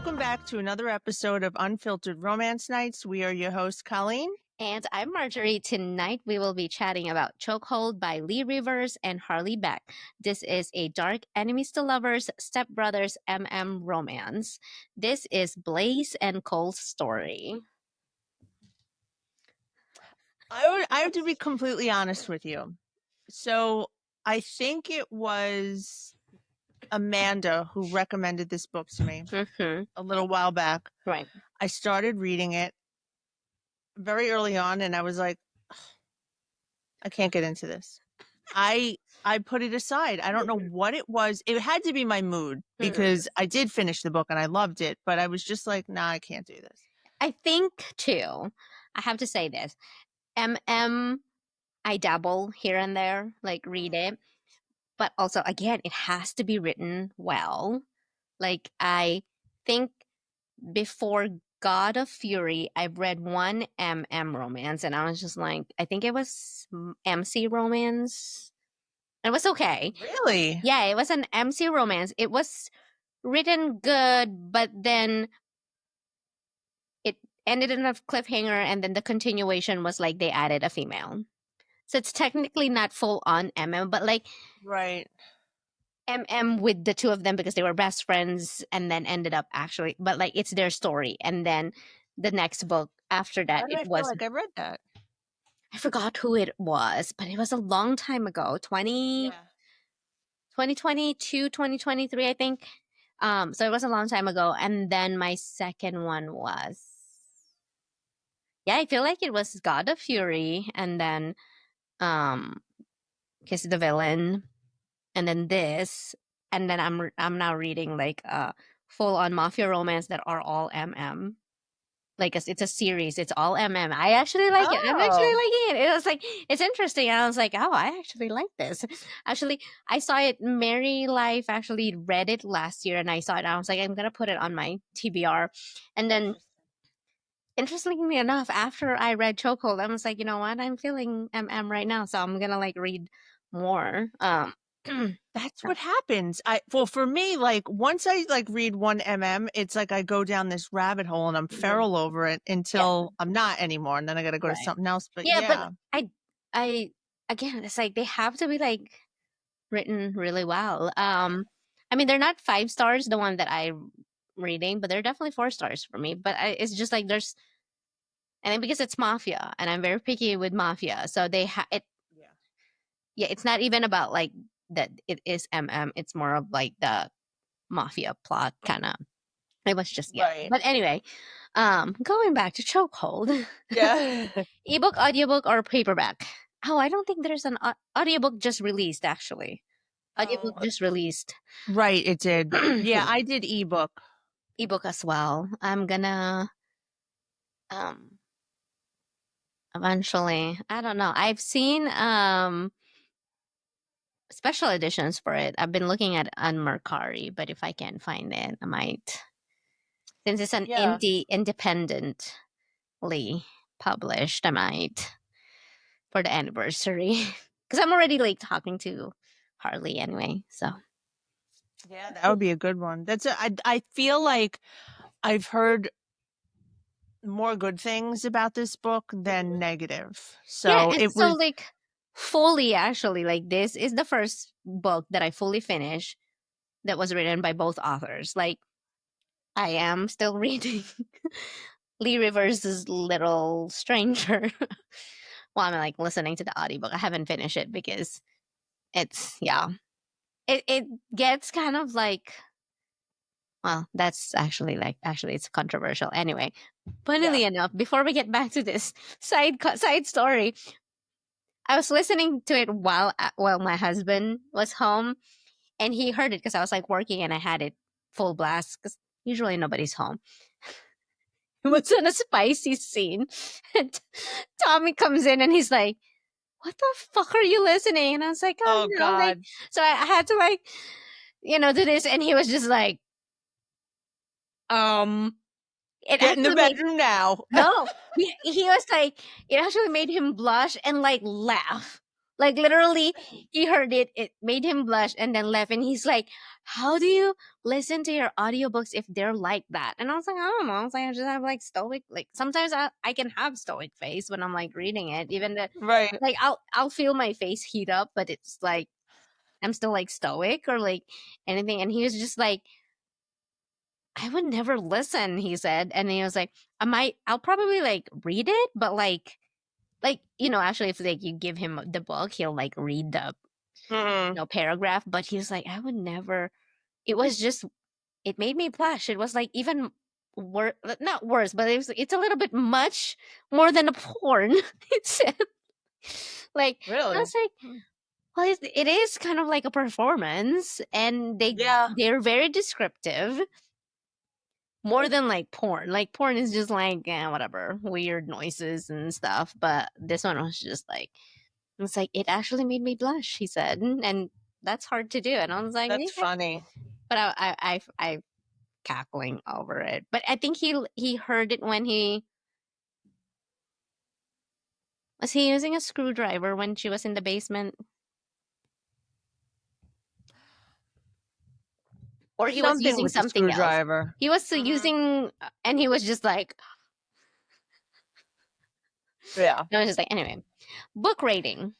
Welcome back to another episode of Unfiltered Romance Nights. We are your hosts, Kolleen. And I'm Marjorie. Tonight we will be chatting about Chokehold by Leigh Rivers and Harleigh Beck. This is a dark enemies to lovers, stepbrothers romance. This is Blaise and Cole's story. I have to be completely honest with you. So I think it was Amanda who recommended this book to me a little while back. Right. I started reading it very early on and I was like, I can't get into this. I put it aside. I don't know what it was. It had to be my mood because I did finish the book and I loved it, but I was just like, nah, I can't do this. I think too, I have to say this. I dabble here and there, like read it. But also, again, it has to be written well. Like, I think before God of Fury, I've read one romance, and I was just like, I think it was MC romance. It was okay. Really? Yeah, it was an MC romance. It was written good, but then it ended in a cliffhanger, and then the continuation was like they added a female. So it's technically not full on but like right. with the two of them because they were best friends and then ended up actually, but like it's their story. And then the next book after that, I feel like I read that. I forgot who it was, but it was a long time ago, 2022, 2023, I think. So it was a long time ago. And then my second one was, I feel like it was God of Fury, and then Kiss the Villain, and then this, and then I'm now reading like full on mafia romance that are all like it's a series, it's all I actually like it. I'm actually liking it. It was like, it's interesting. I was like, oh, I actually like this. Actually, I saw it, Mary Life actually read it last year and I saw it and I was like, I'm gonna put it on my TBR. And then interestingly enough, after I read Chokehold, I was like, you know what, I'm feeling right now, so I'm gonna like read more. That's what happens. For me, like once I like read one it's like I go down this rabbit hole and I'm feral over it until I'm not anymore, and then I got to go to something else. But but I again, it's like they have to be like written really well. I mean, they're not 5 stars, the one that I'm reading, but they're definitely 4 stars for me. But it's just like there's, and then because it's mafia, and I'm very picky with mafia, so they have it. Yeah, it's not even about like that it is it's more of like the mafia plot kind of. It was just right. But anyway, going back to Chokehold. Yeah. Ebook, audiobook, or paperback? Oh, I don't think there's an audiobook just released actually. Audiobook just released. Right, it did. Yeah, I did ebook. Ebook as well. I'm gonna eventually. I don't know. I've seen special editions for it. I've been looking at on Mercari, but if I can't find it, I might, since it's an independently published, I might for the anniversary. Because I'm already like talking to Harleigh anyway. So yeah, that would be a good one. I feel like I've heard more good things about this book than negative. So it was like fully, actually, like this is the first book that I fully finished that was written by both authors. Like I am still reading Leigh Rivers' Little Stranger while I'm like listening to the audiobook. I haven't finished it because it's it gets kind of like, well, that's actually it's controversial anyway. Funnily enough, before we get back to this side story, I was listening to it while my husband was home, and he heard it because I was like working and I had it full blast because usually nobody's home. It was in a spicy scene, and Tommy comes in and he's like, "What the fuck are you listening?" And I was like, "Oh, God!" Like, so I had to like, do this, and he was just like, get in the bedroom now. No, he was like, it actually made him blush and like laugh. Like literally, he heard it, it made him blush and then left. And he's like, how do you listen to your audiobooks if they're like that? And I was like, I don't know. I was like, I just have like stoic, like sometimes I can have stoic face when I'm like reading it. Even the Right. like I'll feel my face heat up, but it's like I'm still like stoic or like anything. And he was just like, I would never listen, he said. And he was like, I'll probably like read it, but like, you know, actually if like you give him the book, he'll like read the Mm-mm. paragraph, but he's like, I would never. It was just, it made me blush. It was like even worse, not worse, but it's a little bit much more than a porn. It said, like, I Really? was like, well, it is kind of like a performance, and Yeah. they're very descriptive, more than like porn. Like porn is just like whatever, weird noises and stuff. But this one was just like, it's like it actually made me blush. He said, and that's hard to do. And I was like, That's yeah. funny. But I cackling over it. But I think he heard it when he was he using a screwdriver when she was in the basement, or he was Something using with the something else. screwdriver. He was Hmm. using, and he was just like, Yeah. I was just like, anyway, book rating.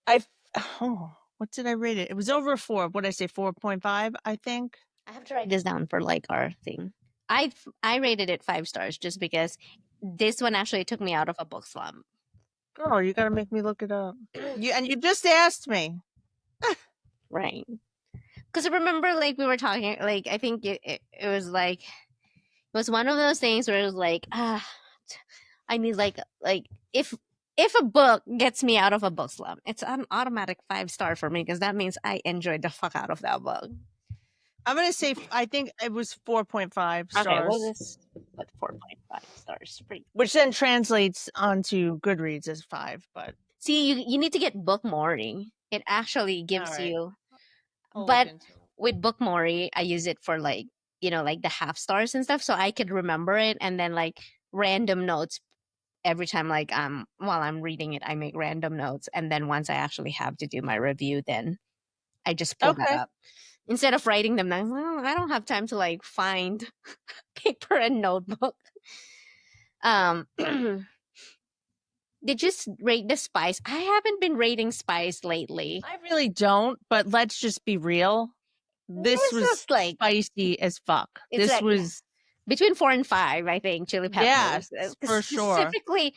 I oh, what did I rate it? It was over a 4. What did I say? 4.5, I think. I have to write this down for like our thing. I rated it 5 stars just because this one actually took me out of a book slump. Girl, you gotta make me look it up. You just asked me. Right. Because I remember like we were talking, like I think it was like it was one of those things where it was like, I need like if a book gets me out of a book slump, it's an automatic 5 star for me because that means I enjoyed the fuck out of that book. I'm gonna say I think it was 4.5 Okay, well stars, this put 4.5 stars. Pretty. which then translates onto Goodreads as 5. But See, you need to get Book Mori. It actually all gives right, you, I'll look but into it. with Book Mori, I use it for like like the half stars and stuff, so I could remember it and then like random notes every time like while I'm reading it I make random notes and then once I actually have to do my review then I just pull that Okay. up instead of writing them down. Well, I don't have time to like find paper and notebook. um did you rate the spice? I haven't been rating spice lately. I really don't, but let's just be real. This This was was like spicy as fuck. it's This like was between 4 and 5 I think chili peppers. yes, for sure. Specifically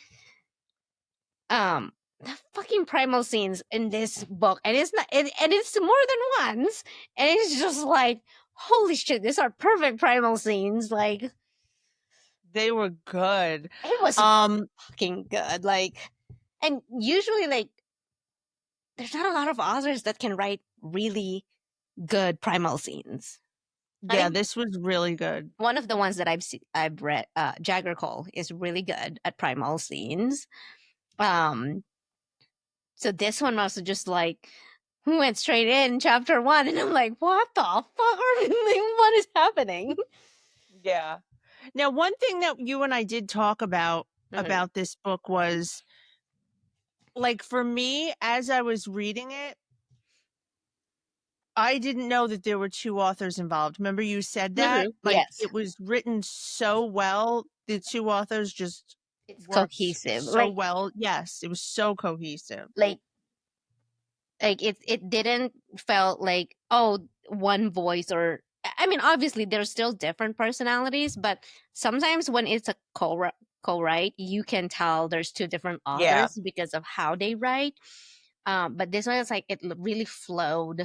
the fucking primal scenes in this book, and it's not and it's more than once, and it's just like holy shit, these are perfect primal scenes. Like They were good. it was Um, fucking good. Like, and usually like there's not a lot of authors that can write really good primal scenes. I yeah, think this was really good. one of the ones that I've read, Jagger Cole is really good at primal scenes. um So this one was just like we went straight in chapter 1 and I'm like, what the fuck what is happening? Yeah. Now, one thing that you and I did talk Mhm. about this book was like for me as I was reading it, I didn't know that there were 2 authors involved. Remember you said that? Like Yes. it was written so well. The 2 authors just It's worked cohesive. so well. Yes, it was so cohesive. Like like it didn't felt like oh one voice or I mean obviously there's still different personalities, but sometimes when it's a co-write you can tell there's two different Yeah. authors because of how they write. But this one is like it really flowed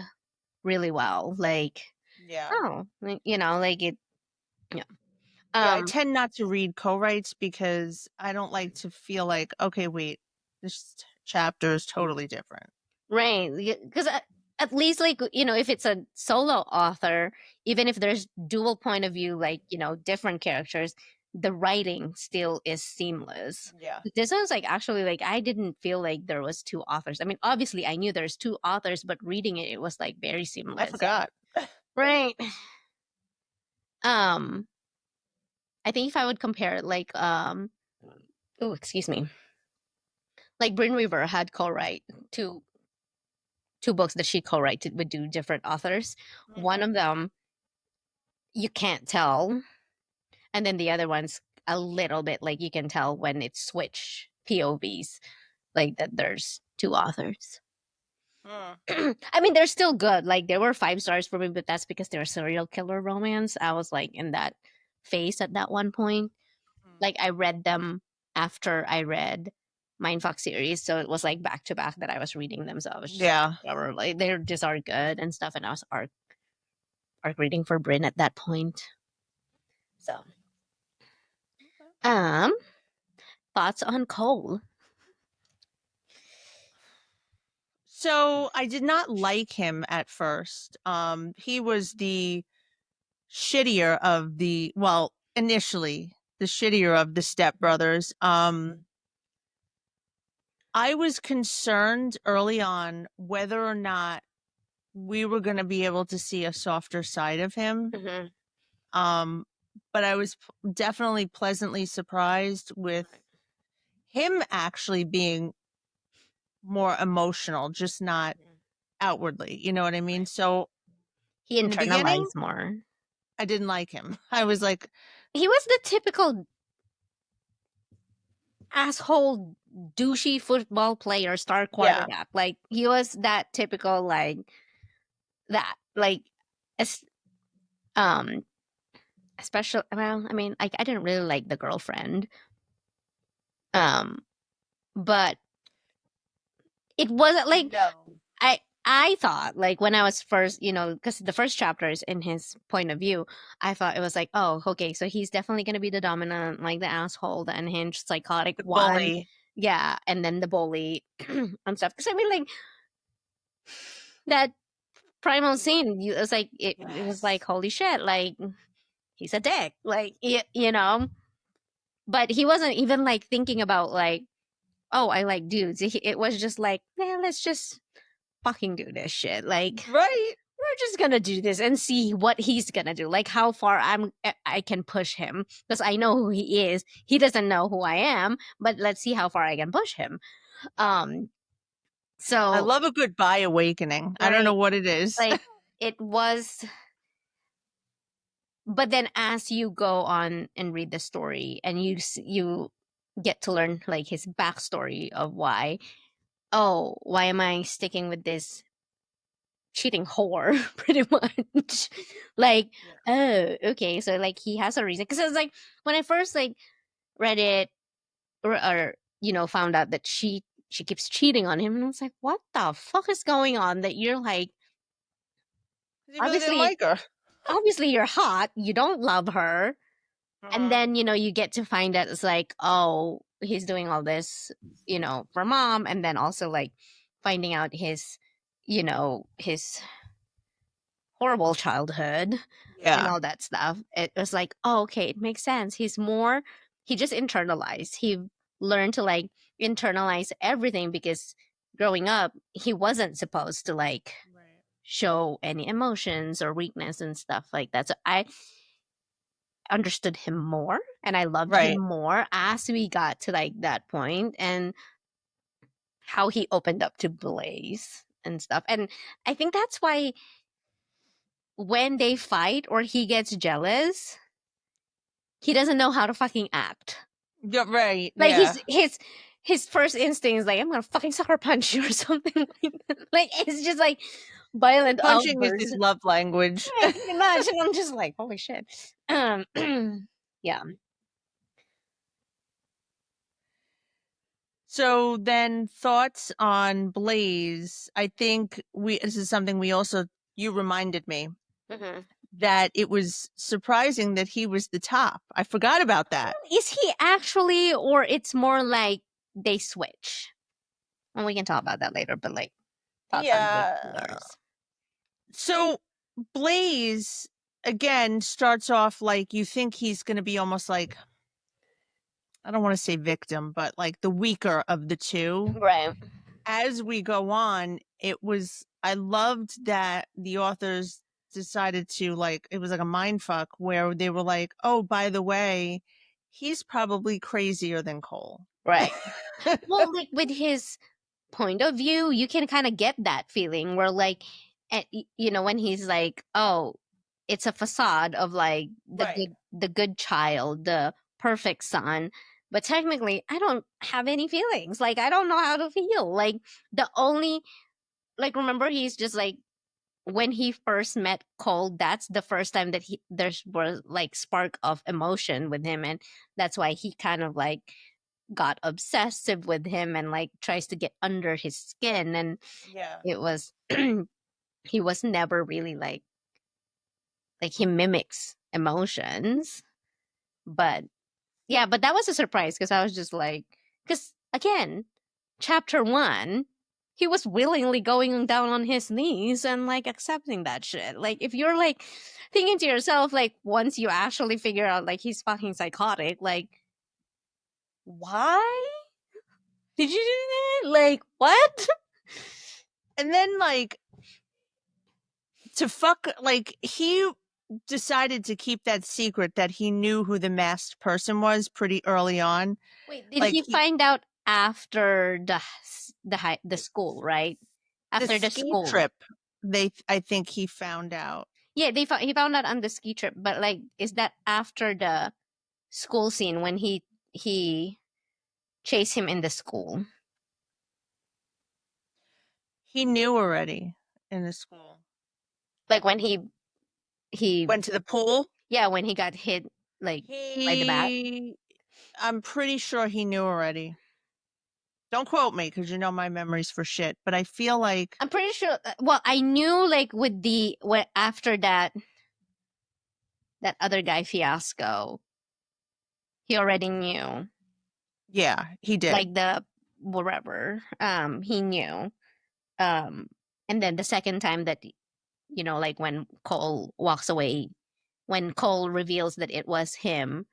really well. Like Yeah. oh like, like it yeah. Yeah, I um tend not to read co-writes because I don't like to feel like, okay, wait, this chapter is totally different. right, because at least like if it's a solo author, even if there's dual point of view, like different characters, the writing still is seamless. Yeah. But this one's like actually like I didn't feel like there was two authors. I mean obviously I knew there's two authors, but reading it it was like very I seamless. forgot. Right. um I think if I would compare it like oh excuse me, Like Bryn Weaver had co-write two books that she co-wrote with two different authors. One of them you can't tell, and then the other one's a little bit like you can tell when it's switch POVs, like that there's two authors. I mean, they're still good. Like they were 5 stars for me, but that's because they're serial killer romance. I was like in that phase at that one point. Like I read them after I read Mindfuck series, so it was like back to back that I was reading them. So I was just Yeah. like they're just are good and stuff, and I was arc reading for Bryn at that point. So, um, thoughts on Cole? So I did not like him at first. He was the shittier of the, well, initially the shittier of the stepbrothers. I was concerned early on whether or not we were going to be able to see a softer side of him. Mm-hmm. But I was definitely pleasantly surprised with him actually being more emotional, just not outwardly. You know what I mean? Right. So He in the beginning, internalized more. I didn't like him. I was like, He was the typical asshole douchey football player star yeah, quarterback. Like he was that typical like that. Like as um especially well, I mean, I didn't really like the girlfriend. Um but it wasn't like no, I thought like when I was first, because the first chapter is in his point of view, I thought it was like, oh, okay, so he's definitely gonna be the dominant, like the asshole, the unhinged, psychotic the one, bully. yeah, and then the bully and stuff. Because I mean, like that primal scene, it was like it was like Yes. holy shit, like he's a dick, like you know. But he wasn't even like thinking about like, oh, I like dudes. It was just like, man, let's just fucking do this shit, like Right. we're just gonna do this and see what he's gonna do, like how far I can push him, because I know who he is. He doesn't know who I am, but let's see how far I can push him. um I so love a good bi awakening. I don't know right, what it is. like it was, but then as you go on and read the story and you get to learn like his backstory of why, oh, why am I sticking with this cheating whore pretty much, like, Yeah. oh, okay, so like he has a reason, because it's like when I first like read it, or found out that she keeps cheating on him, and I was like, what the fuck is going on, that you're like, He really didn't obviously like her. obviously you're hot, you don't love her, and then you get to find out it's like, oh, he's doing all this for mom, and then also like finding out his horrible childhood and Yeah. all that stuff. It was like, oh, okay, it makes sense. He just internalized. He learned to like internalize everything, because growing up, he wasn't supposed to like Right. show any emotions or weakness and stuff like that. So I understood him more and I loved him Right. more as we got to like that point, and how he opened up to Blaise and stuff. And I think that's why when they fight or he gets jealous, he doesn't know how to fucking act. Yeah, right. Like Yeah. his first instinct is like, I'm gonna fucking sucker punch you or something like that. Like it's just like violent Punching is outbursts. his love language. Right, pretty much. And I'm just like, holy shit. Um yeah. So then thoughts on Blaise. I think this is something you reminded me Mhm. that it was surprising that he was the top. I forgot about that. Is he actually, or it's more like they switch? And we can talk about that later, but like thoughts on both Yeah. players. So Blaise again starts off like you think he's going to be almost like, I don't want to say victim, but like the weaker of the two. Right. As we go on, I loved that the authors decided to like, it was like a mind fuck where they were like, oh, by the way, he's probably crazier than Cole. Right. Well, like with his point of view, you can kind of get that feeling where like when he's like, "Oh, it's a facade of like Right. the good child, the perfect son." But technically, I don't have any feelings. Like I don't know how to feel. Like the only like remember he's just like when he first met Cole, that's the first time that there's was like spark of emotion with him, and that's why he kind of like got obsessive with him and like tries to get under his skin. And Yeah. it was he was never really like he mimics emotions, but yeah, but that was a surprise because I was just like, because again, chapter one, he was willingly going down on his knees and like accepting that shit. Like, if you're like thinking to yourself, like, once you actually figure out like he's fucking psychotic, like, why did you do that? Like, what? And then like to fuck like he decided to keep that secret that he knew who the masked person was pretty early on. Wait, did Like he find out after the school, right? the After the ski school. trip, I think he found out. Yeah, he found out on the ski trip, but like, is that after the school scene when he chased him in the school? He knew already in the school. Like when he Went to the pool. yeah, when he got hit like by the bat. He I'm pretty sure he knew already. Don't quote me because you know my memory's for shit, but I feel like I'm pretty sure. Well, I knew like with the what after that other guy fiasco, he already knew. yeah, he did. Like the whatever, he knew. Um, and then the second time that like when Cole walks away, when Cole reveals that it was him,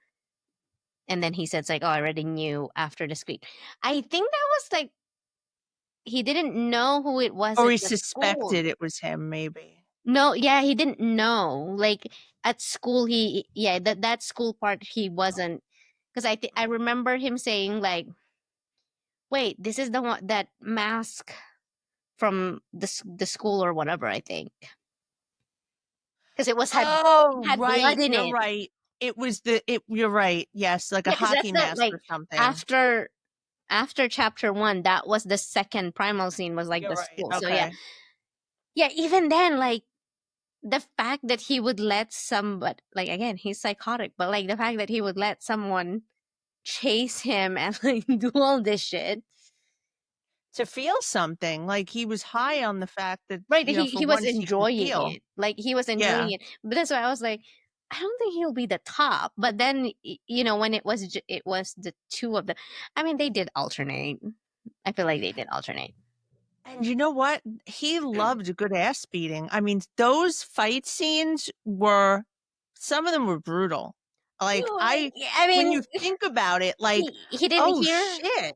and then he says like, "Oh, I already knew after the screen." I think that was like he didn't know who it was Or at he the school. suspected it was him, maybe. No, yeah, he didn't know. Like at school, yeah, that school part he wasn't, because I remember him saying like, "Wait, this is the one that mask from the school or whatever." I think because it was Oh, had blood right. in You're it. right. It was you're right. Yes, like a Yeah, because hockey that's the mask like or something. after chapter one, that was the second primal scene was like You're the right. school. So yeah, Okay. yeah. Even then, like the fact that he would let somebody, like again, he's psychotic, but like the fact that he would let someone chase him and like do all this shit. To feel something, like he was high on the fact that, Right, for he was once he can enjoying feel. it. Like he was Yeah. enjoying it. But that's why I was like, I don't think he'll be the top. But then when it was the two of them. I mean, they did alternate. I feel like they did alternate. And you know what? He loved a good ass beating. I mean, those fight scenes were some of them were brutal. Like I when mean, you think about it, like, he didn't oh hear. shit.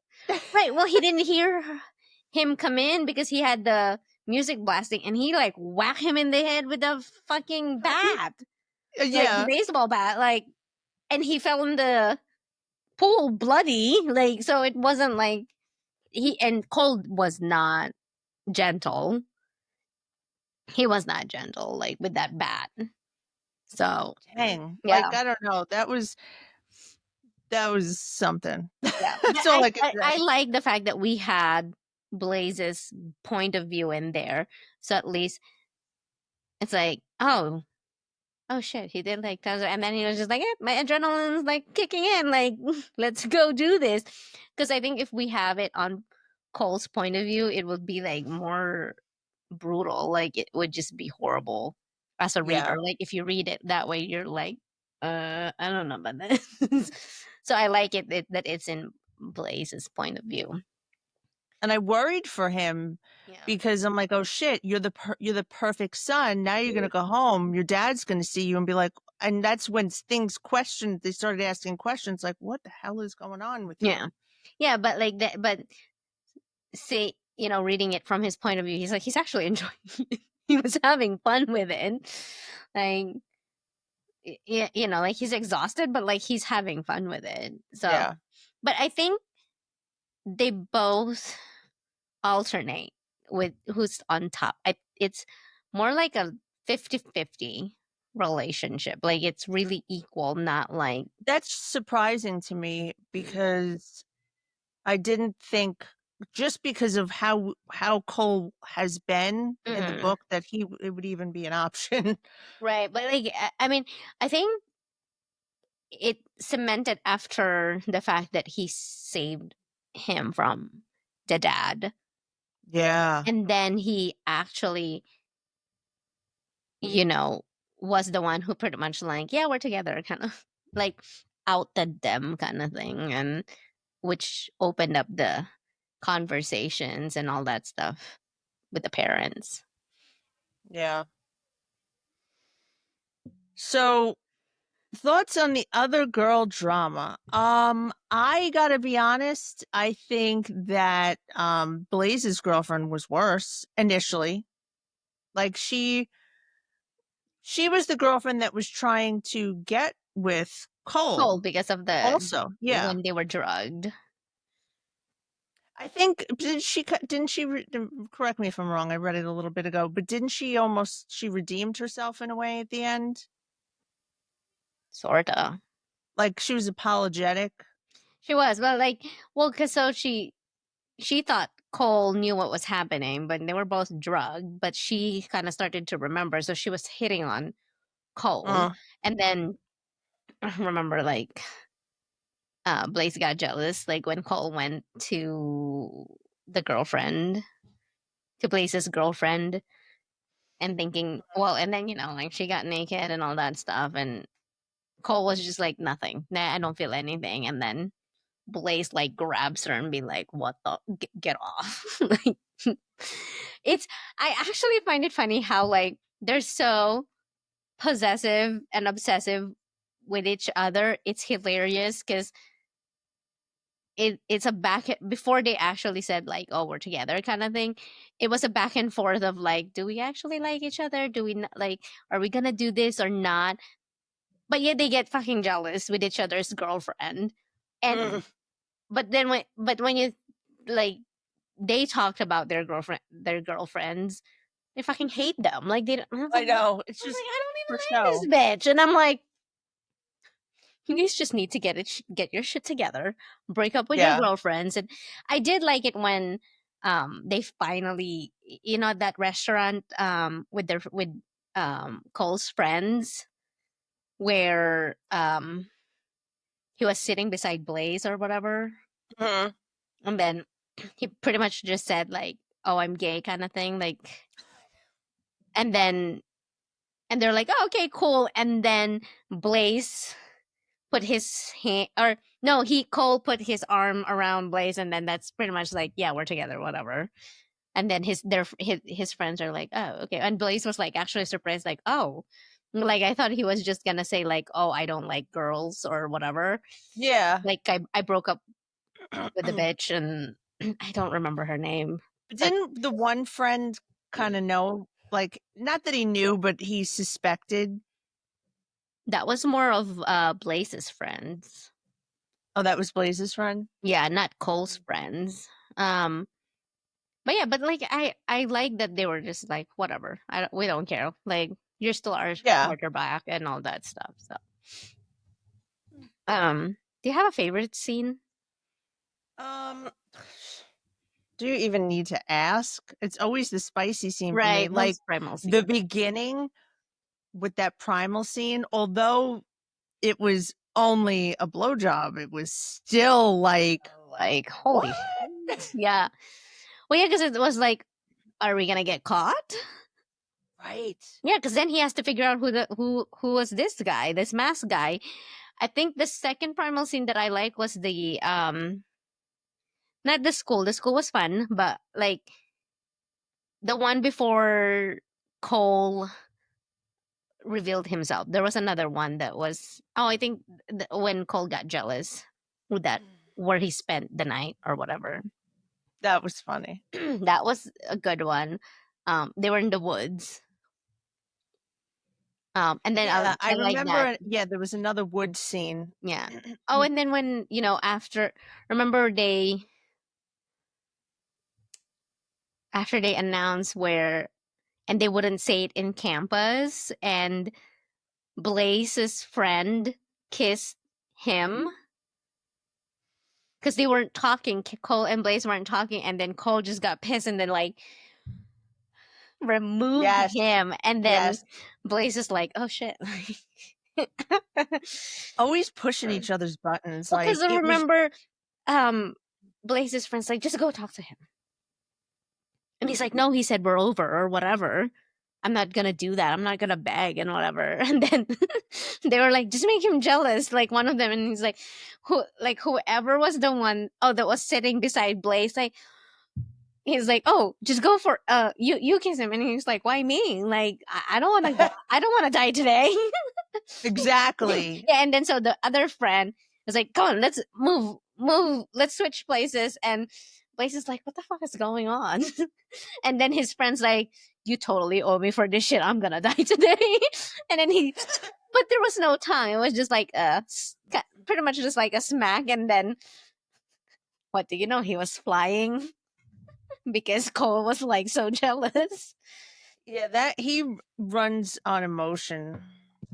Right. Well, he didn't hear him come in because he had the music blasting, and he like whacked him in the head with a fucking bat, like Yeah. baseball bat, like, and he fell in the pool bloody. Like, so it wasn't like and Cole was not gentle. He was not gentle, like with that bat. So Dang. yeah, Like, I don't know. That was something. yeah. But That's all I can I say. like the fact that we had Blaise's point of view in there. So at least it's like, oh shit, he did like tons and then he was just like, my adrenaline's like kicking in, like let's go do this. Because I think if we have it on Cole's point of view, it would be like more brutal. Like it would just be horrible as a Yeah. reader. Like if you read it that way, you're like, I don't know about this. So I like that it's in Blaise's point of view. And I worried for him Yeah. because I'm like, "Oh shit, you're the perfect son. Now you're gonna go home. Your dad's gonna see you and be like," and that's when they started asking questions like, "What the hell is going on with Yeah. you?" Yeah, but like that, but see, reading it from his point of view, he's like, he's actually enjoying it. He was having fun with it. Like, yeah, like he's exhausted, but like he's having fun with it. So, Yeah. but I think they both alternate with who's on top. It's more like a 50-50 relationship. Like it's really equal, not like That's surprising to me because I didn't think, just because of how Cole has been in the mm, book, that it would even be an option. right. But like I mean, I think it cemented after the fact that he saved him from the dad, Yeah. and then he actually, you know, was the one who pretty much like, yeah, we're together, kind of like outed them, kind of thing, and which opened up the conversations and all that stuff with the parents. Yeah. So, thoughts on the other girl drama? I gotta be honest. I think that Blaise's girlfriend was worse initially. Like she was the girlfriend that was trying to get with Cole. Cold because of the Also, yeah. when they were drugged. I think didn't she correct me if I'm wrong. I read it a little bit ago, but didn't she redeemed herself in a way at the end? Sorta. Like she was apologetic. She was, but like, well, because so she thought Cole knew what was happening, but they were both drugged. But she kind of started to remember, so she was hitting on Cole, Uh, and then I remember like Blaise got jealous, like when Cole went to the girlfriend, to Blaise's girlfriend, and thinking, well, and then like she got naked and all that stuff, and Cole was just like nothing. Nah, I don't feel anything, and then Blaise like grabs her and be like, "What the? Get off!" Like, it's. I actually find it funny how like they're so possessive and obsessive with each other. It's hilarious because it's a back before they actually said like, "Oh, we're together," kind of thing. It was a back and forth of like, "Do we actually like each other? Do we not, like? Are we gonna do this or not?" But yet they get fucking jealous with each other's girlfriend, and mm, but when you like they talked about their girlfriends, they fucking hate them. Like they don't, I was I like, know. It's I was like, just I for don't show. even like this bitch. And I'm like, you guys just need to get your shit together, break up with your Yeah. girlfriends. And I did like it when they finally, that restaurant with their with Cole's friends, where he was sitting beside Blaise or whatever. Mm, And then he pretty much just said like, "Oh, I'm gay," kind of thing. Like, and then and they're like, "Oh, okay, cool." And then Blaise put his hand, or no, he Cole put his arm around Blaise, and then that's pretty much like, "Yeah, we're together, whatever." And then his friends are like, "Oh, okay." And Blaise was like actually surprised, like, "Oh." Like I thought he was just gonna say like, "Oh, I don't like girls," or whatever. yeah. Like I broke up with the bitch, and I don't remember her name. But But didn't the one friend kind of know? Like, not that he knew, but he suspected. that was more of Blaise's friends. Oh, that was Blaise's friend. Yeah, not Cole's friends. Um but yeah, but like I like that they were just like whatever. We don't care. Like you're still our Yeah. quarterback and all that stuff. So do you have a favorite scene? Um, do you even need to ask? It's always the spicy scene for me. Right, Like most primal the scene. beginning with that primal scene, although it was only a blowjob, it was still like, Like what? holy yeah. Well yeah, because it was like, are we gonna get caught? Right. Yeah, because then he has to figure out who was this guy, this masked guy. I think the second primal scene that I like was the not the school. The school was fun, but like the one before Cole revealed himself. There was another one that was, oh, I think when Cole got jealous with that, where he spent the night or whatever. That was funny. That was a good one. They were in the woods. And then Yeah, I I like that. remember. Yeah, there was another wood scene. Yeah. Oh, and then when after, remember they after they announced where, and they wouldn't say it in campus, and Blaise's friend kissed him because they weren't talking. Cole and Blaise weren't talking, and then Cole just got pissed and then like removed Yes. him, and then Yes. Blaise is like, "Oh shit!" Always pushing each other's buttons. Well, because Like I it was. remember, Blaise's friends like, "Just go talk to him," and he's like, "No," he said, "We're over or whatever. I'm not gonna do that. I'm not gonna beg and whatever." And then they were like, "Just make him jealous." Like one of them, and he's like, whoever was the one, oh, that was sitting beside Blaise, like he's like, "Oh, just go for you kiss him," and he's like, "Why me? Like I don't want to, I don't want to die today." Exactly. Yeah, and then so the other friend was like, "Come on, let's move, let's switch places." And Blaise is like, "What the fuck is going on?" And then his friend's like, "You totally owe me for this shit. I'm gonna die today." And then but there was no tongue. It was just like pretty much just like a smack. And then what do you know? He was flying because Cole was like so jealous. Yeah, that he runs on emotion.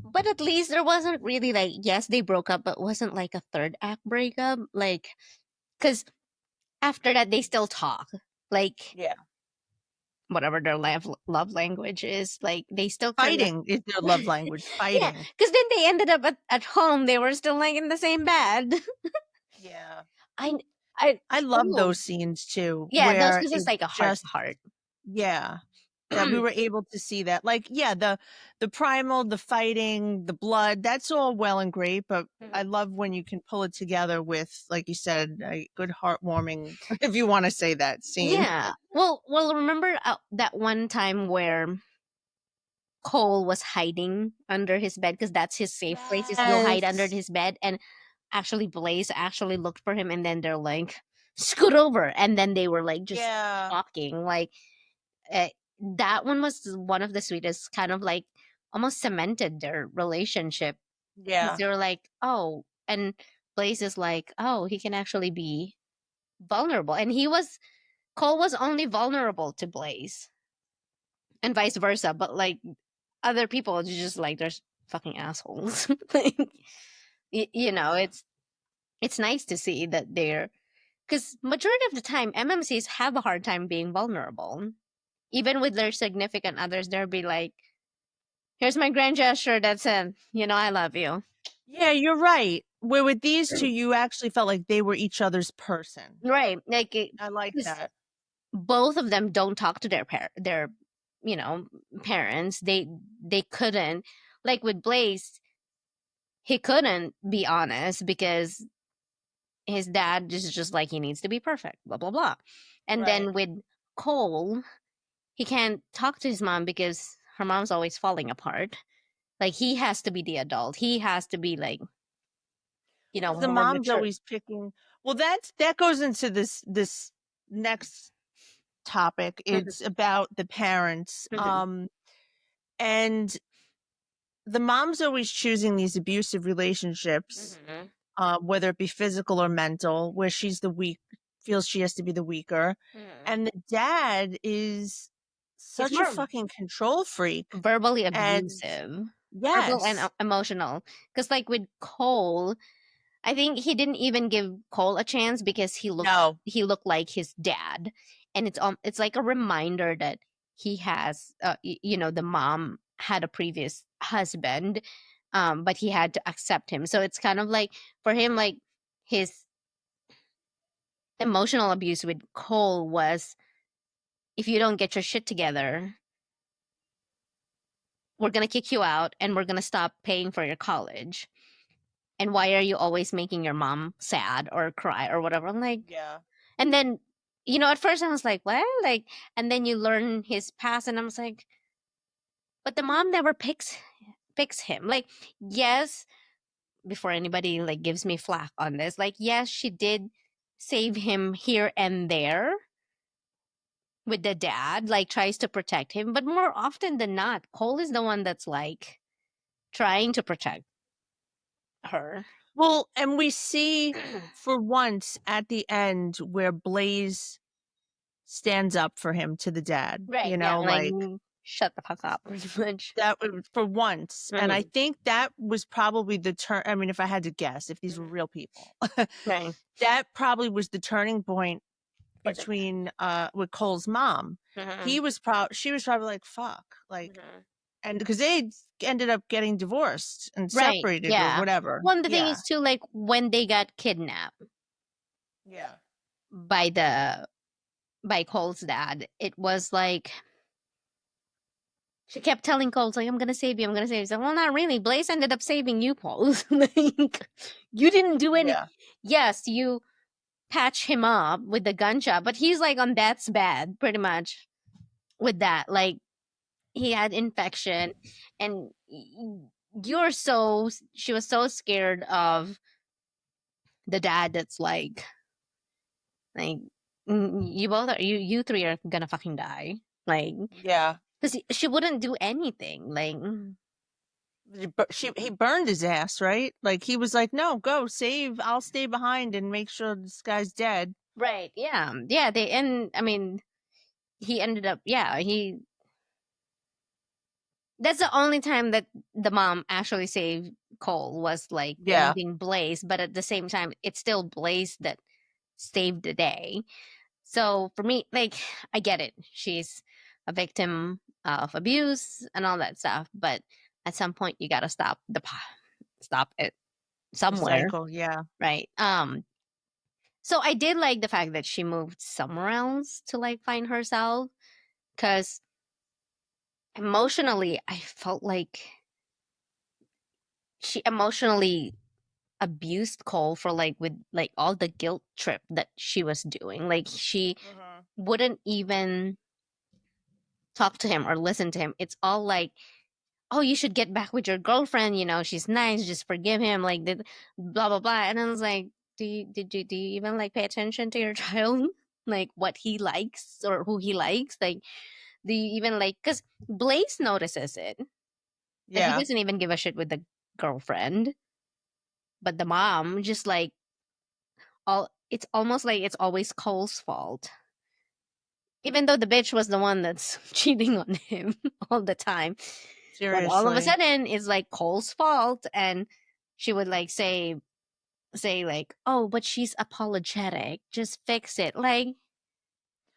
But at least there wasn't really like, yes, they broke up, but wasn't like a third act breakup. Like, because after that, they still talk. Like, Yeah. whatever their love language is, like, they still kind of. Fighting is their love language. Yeah, Fighting. because then they ended up at home. They were still like in the same bed. Yeah. I, I, I love oh, those scenes too, yeah, those where was just it's like a heart to just heart. yeah, that we were able to see that. Like, yeah, the primal, the fighting, the blood, that's all well and great, but I love when you can pull it together with, like you said, a good heartwarming, if you want to say that scene. Yeah. Well, remember that one time where Cole was hiding under his bed because that's his safe place is go hide under Yes. his bed, and actually Blaise actually looked for him, and then they're like, "Scoot over," and then they were like just Yeah. talking. Like uh, that one was one of the sweetest, kind of like almost cemented their relationship because Yeah. they were like, "Oh," and Blaise is like, "Oh, he can actually be vulnerable," and Cole was only vulnerable to Blaise, and vice versa, but like other people are just like there's fucking assholes. Like, you know, Yeah. it's nice to see that they're, because majority of the time MMCs have a hard time being vulnerable, even with their significant others. They'll be like, "Here's my grand gesture. That's it. You know, I love you." Yeah, you're right. Where with these two, you actually felt like they were each other's person. Right? Like, I like 'cause that. both of them don't talk to their you know parents. They couldn't, like with Blaise, he couldn't be honest because his dad is just like he needs to be perfect, blah blah blah. And Right. then with Cole, he can't talk to his mom because her mom's always falling apart. Like he has to be the adult. He has to be like, Because the more mom's mature. always picking. Well, that goes into this next topic. Mhm, It's about the parents. mhm, And the mom's always choosing these abusive relationships, mhm, whether it be physical or mental, where she's the weak, feels she has to be the weaker. mhm. And the dad is He's such a more fucking control freak. verbally And abusive, verbal and yes, emotional. Because like with Cole, I think he didn't even give Cole a chance because no, he looked like his dad, and it's like a reminder that he has the mom had a previous husband, but he had to accept him. So it's kind of like for him, like his emotional abuse with Cole was, if you don't get your shit together, we're gonna kick you out and we're gonna stop paying for your college. And why are you always making your mom sad or cry or whatever? I'm like, yeah. and then, at first I was like, what? Like, and then you learn his past, and I was like, but the mom never picks him. Like, yes, before anybody like gives me flack on this, like, yes, she did save him here and there with the dad, like tries to protect him, but more often than not, Cole is the one that's like trying to protect her. Well, and we see for once at the end where Blaise stands up for him to the dad, Right. you Yeah. know, Like, like shut the fuck up, pretty much. that for once. And I Mhm, think that was probably the turn. I mean, if I had to guess, if these were mhm. real people, Right. that probably was the turning point For the between with Cole's mom. mhm, She was probably like, fuck, like, mhm. and because they ended up getting divorced and Right. separated or Yeah. whatever. One the thing Yeah. is too, like when they got kidnapped Yeah. by the by Cole's dad, it was like she kept telling Cole, like, I'm gonna save you, I'm gonna save you. He's like, well, not really. Blaise ended up saving you, Paul. Like, you didn't do any. Yeah. Yes, you patch him up with the gunshot, but he's like on death's bed, pretty much, with that. Like, he had infection, and she was so scared of the dad that's like, you both are, you three are gonna fucking die. Like, Yeah. because she wouldn't do anything. Like, He burned his ass, right? Like he was like, "No, go save. I'll stay behind and make sure this guy's dead." right. Yeah. Yeah. And I mean, he ended up, yeah, that's the only time that the mom actually saved Cole was like Yeah. ending Blaise, but at the same time, it's still Blaise that saved the day. So for me, like, I get it. She's a victim of abuse and all that stuff, but at some point, you gotta stop it The somewhere, cycle. Yeah. right? So I did like the fact that she moved somewhere else to like find herself, because emotionally, I felt like she emotionally abused Cole for like with like all the guilt trip that she was doing. Like, she Mhm. wouldn't even talk to him or listen to him. It's all like, oh, you should get back with your girlfriend. You know, she's nice. Just forgive him. Like, blah blah blah. And I was like, do you even like pay attention to your child? Like what he likes or who he likes? Like, do you even like? Because Blaise notices it that he Yeah. doesn't even give a shit with the girlfriend, but the mom just like all. It's almost like it's always Cole's fault, even though the bitch was the one that's cheating on him all the time. But all of a Seriously. sudden, it's like Cole's fault, and she would like say like, "Oh, but she's apologetic. Just fix it." Like,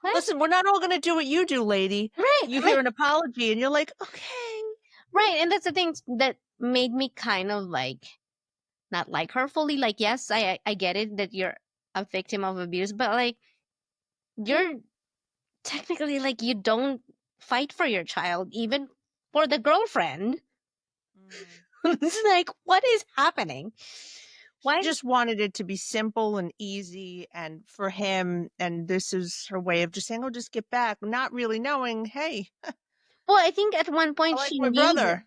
what? Listen, we're not all going to do what you do, lady. Right, You hear like, an apology and you're like, "Okay." right, and that's the thing that made me kind of like not like her fully. Like, yes, I get it that you're a victim of abuse, but like, you're technically like you don't fight for your child, even for the girlfriend. Mm. It's like, what is happening? She Why? just wanted it to be simple and easy and for him, and this is her way of just saying, "Oh, just get back," not really knowing, "Hey, Well, I think at one I point like she my knew that. brother."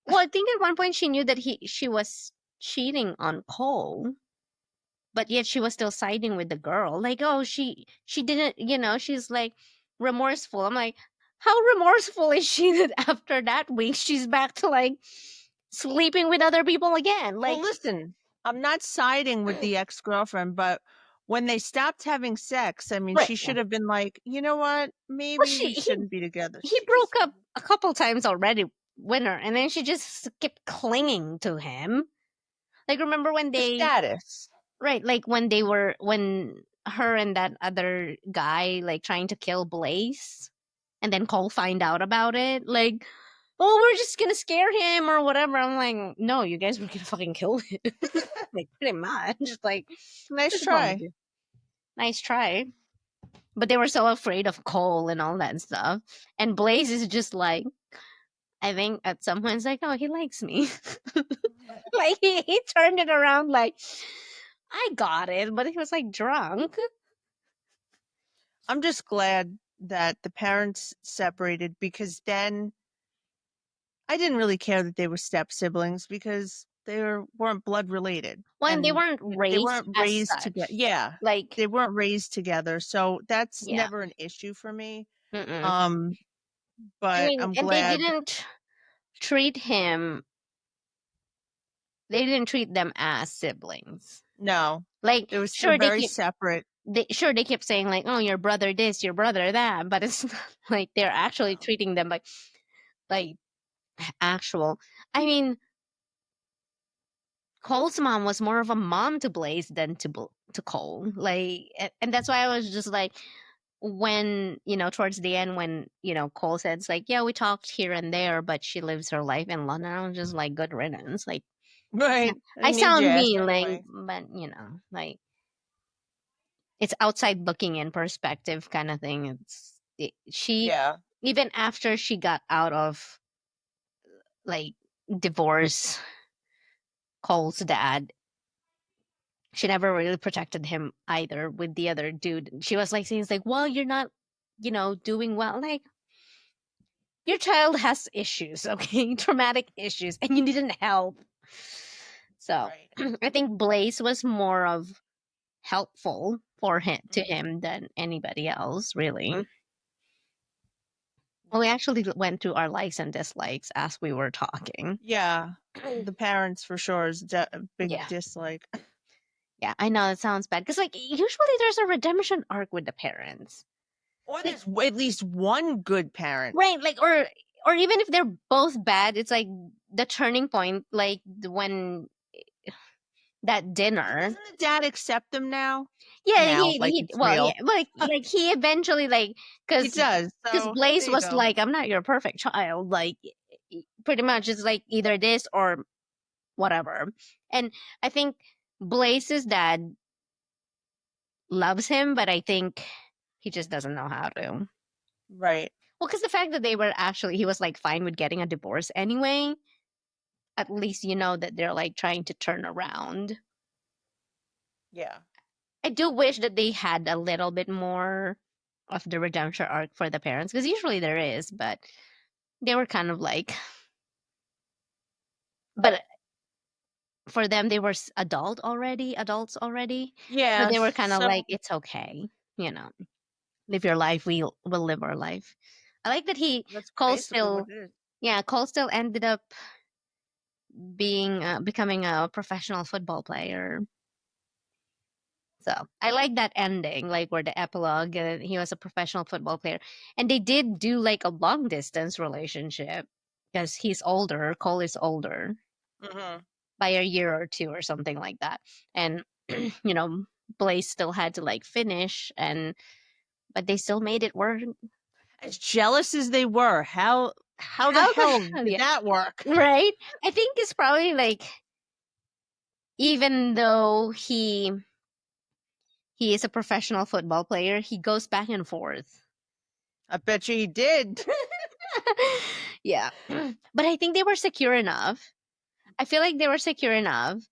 Well, I think at one point she knew that she was cheating on Cole, but yet she was still siding with the girl. Like, oh, she didn't, she's like remorseful. I'm like, how remorseful is she that after that week she's back to like sleeping with other people again? Well, Like, listen, I'm not siding with the ex-girlfriend, but when they stopped having sex, I mean, right? she Yeah. should have been like, "You know what? Well, Maybe she we shouldn't be together." he She broke just up a couple times already with her, and then she just kept clinging to him. Like, remember when the they status. right, like when her and that other guy like trying to kill Blaise, and then Cole find out about it, like, oh, we're just gonna scare him or whatever. I'm like, no, you guys were gonna fucking kill him, like pretty much. Like, Nice what's wrong with try. you? Nice try, but they were so afraid of Cole and all that stuff, and Blaise is just like, I think at some point it's like, oh, he likes me. Like, he turned it around like, I got it, but he was like drunk. I'm just glad that the parents separated because then I didn't really care that they were step siblings because weren't blood related When they and weren't they raised weren't as raised together. such. Yeah, Like, they weren't raised together, so that's yeah. never an issue for me. Mm-mm. Um, I but mean, I'm and they glad. didn't treat him, they didn't treat them as siblings. No, Like, they were still sure, they very can, separate. they keep saying like, oh, your brother this, your brother that, but it's not like they're actually No. treating them like actual. I mean, Cole's mom was more of a mom to Blaise than to Cole. Like, and that's why I was just like, when towards the end, when Cole said it's like, yeah, we talked here and there, but she lives her life in London. I was just like, good riddance. Like, Right. I I need your sound ass mean, like, anyway. but like it's outside looking in perspective kind of thing. She, Yeah. even after she got out of like divorce, Cole's dad, she never really protected him either with the other dude. She was like saying, it's like, well, you're not, doing well. Like, your child has issues, okay? Traumatic issues, and you didn't help. So Right. I think Blaise was more of helpful for him to Mhm. him than anybody else, really. Well, we Yeah. actually went through our likes and dislikes as we were talking. Yeah. The parents for sure is a big Yeah. dislike. Yeah, I know it sounds bad because, like, usually there's a redemption arc with the parents. Or Like, there's at least one good parent. right, like, or even if they're both bad, it's like the turning point, like when that dinner. Doesn't the dad accept them now? Yeah, Now, like it's well, yeah, real. like he eventually, like, He does. because So Blaise there you was go. like, I'm not your perfect child, like, pretty much it's like either this or whatever. And I think Blaise's dad loves him, but I think he just doesn't know how to. Right. Well, because the fact that he was like fine with getting a divorce anyway, at least you know that they're like trying to turn around. Yeah. I do wish that they had a little bit more of the redemption arc for the parents, because usually there is, but they were kind of like, but for them, they were adults already. So Yeah. they were kind of So like, it's okay, you know, live your life. We'll live our life. I like that that's Cole basically what still, it is. yeah, Cole still ended up becoming a professional football player. So I like that ending, like where the epilogue, he was a professional football player, and they did do like a long distance relationship because he's older. Cole is older Hmm. by a year or two or something like that, and you know, Blaise still had to like finish, and but they still made it work. As jealous as they were, how the How the hell hell, did yeah, that work? right? I think it's probably like, even though he is a professional football player, he goes back and forth. I bet you he did. Yeah. But I think they were secure enough. I feel like they were secure enough.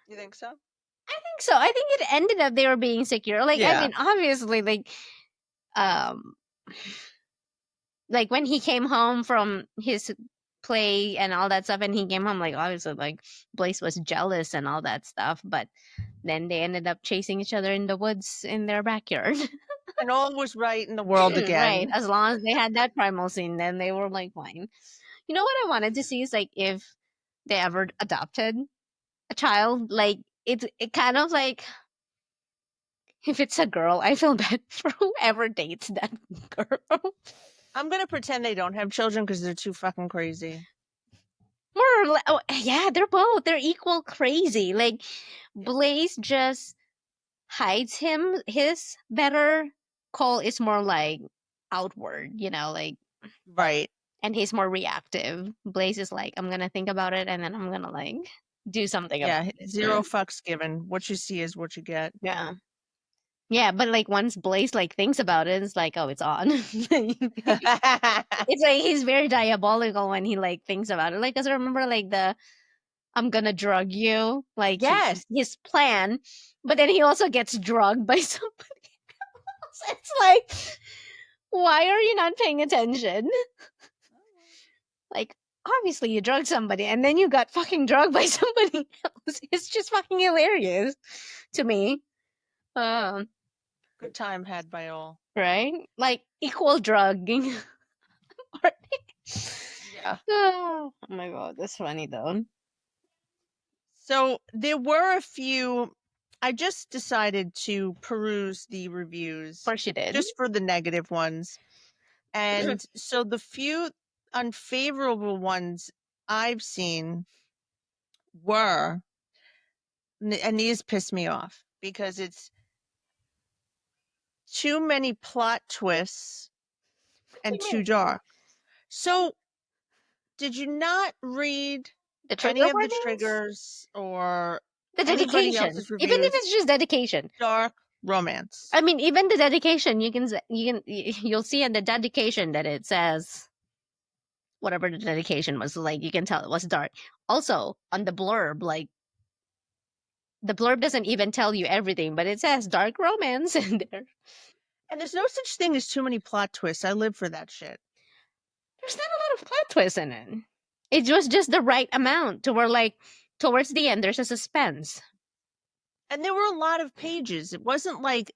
You think so? I think so. I think it ended up they were being secure. Like, I Yeah. mean, obviously, um like when he came home from his play and all that stuff, and he came home, like, obviously, like, Blaise was jealous and all that stuff, but then they ended up chasing each other in the woods in their backyard. And all was right in the world Right. again. As long as they had that primal scene, then they were like fine. You know what I wanted to see is like if they ever adopted a child. Like, it kind of like, if it's a girl, I feel bad for whoever dates that girl. I'm gonna pretend they don't have children because they're too fucking crazy. More or less, oh, yeah, they're equal crazy. Like, Yeah. Blaise just hides his better. Cole is more like outward, like, Right. and he's more reactive. Blaise is like, I'm gonna think about it and then I'm gonna like do something about Yeah. it. Zero fucks given. What you see is what you get. Yeah. Yeah, but like once Blaise like thinks about it, it's like, oh, it's on. It's like he's very diabolical when he like thinks about it. Like, cause I remember like the I'm gonna drug you, like Yes. his plan, but then he also gets drugged by somebody else. It's like, why are you not paying attention? Like, obviously you drugged somebody and then you got fucking drugged by somebody else. It's just fucking hilarious to me. Um, Good time had by all. right? Like equal drugging. Yeah. Oh my god, that's funny though. So there were a few. I just decided to peruse the Of reviews course you did. just for the negative ones. And so the few unfavorable ones I've seen were, and these piss me off because it's too many plot twists What do and you too mean? dark. So, did you not read The trigger any of the warnings? triggers or The anybody dedication. else's Even if reviews? it's just dedication. Dark romance. I mean, even the dedication, you'll see in the dedication that it says whatever the dedication was, like you can tell it was dark. Also, on the blurb, like the blurb doesn't even tell you everything, but it says dark romance in there. And there's no such thing as too many plot twists. I live for that shit. There's not a lot of plot twists in it. It was just the right amount to where, like, towards the end, there's a suspense. And there were a lot of pages. It wasn't like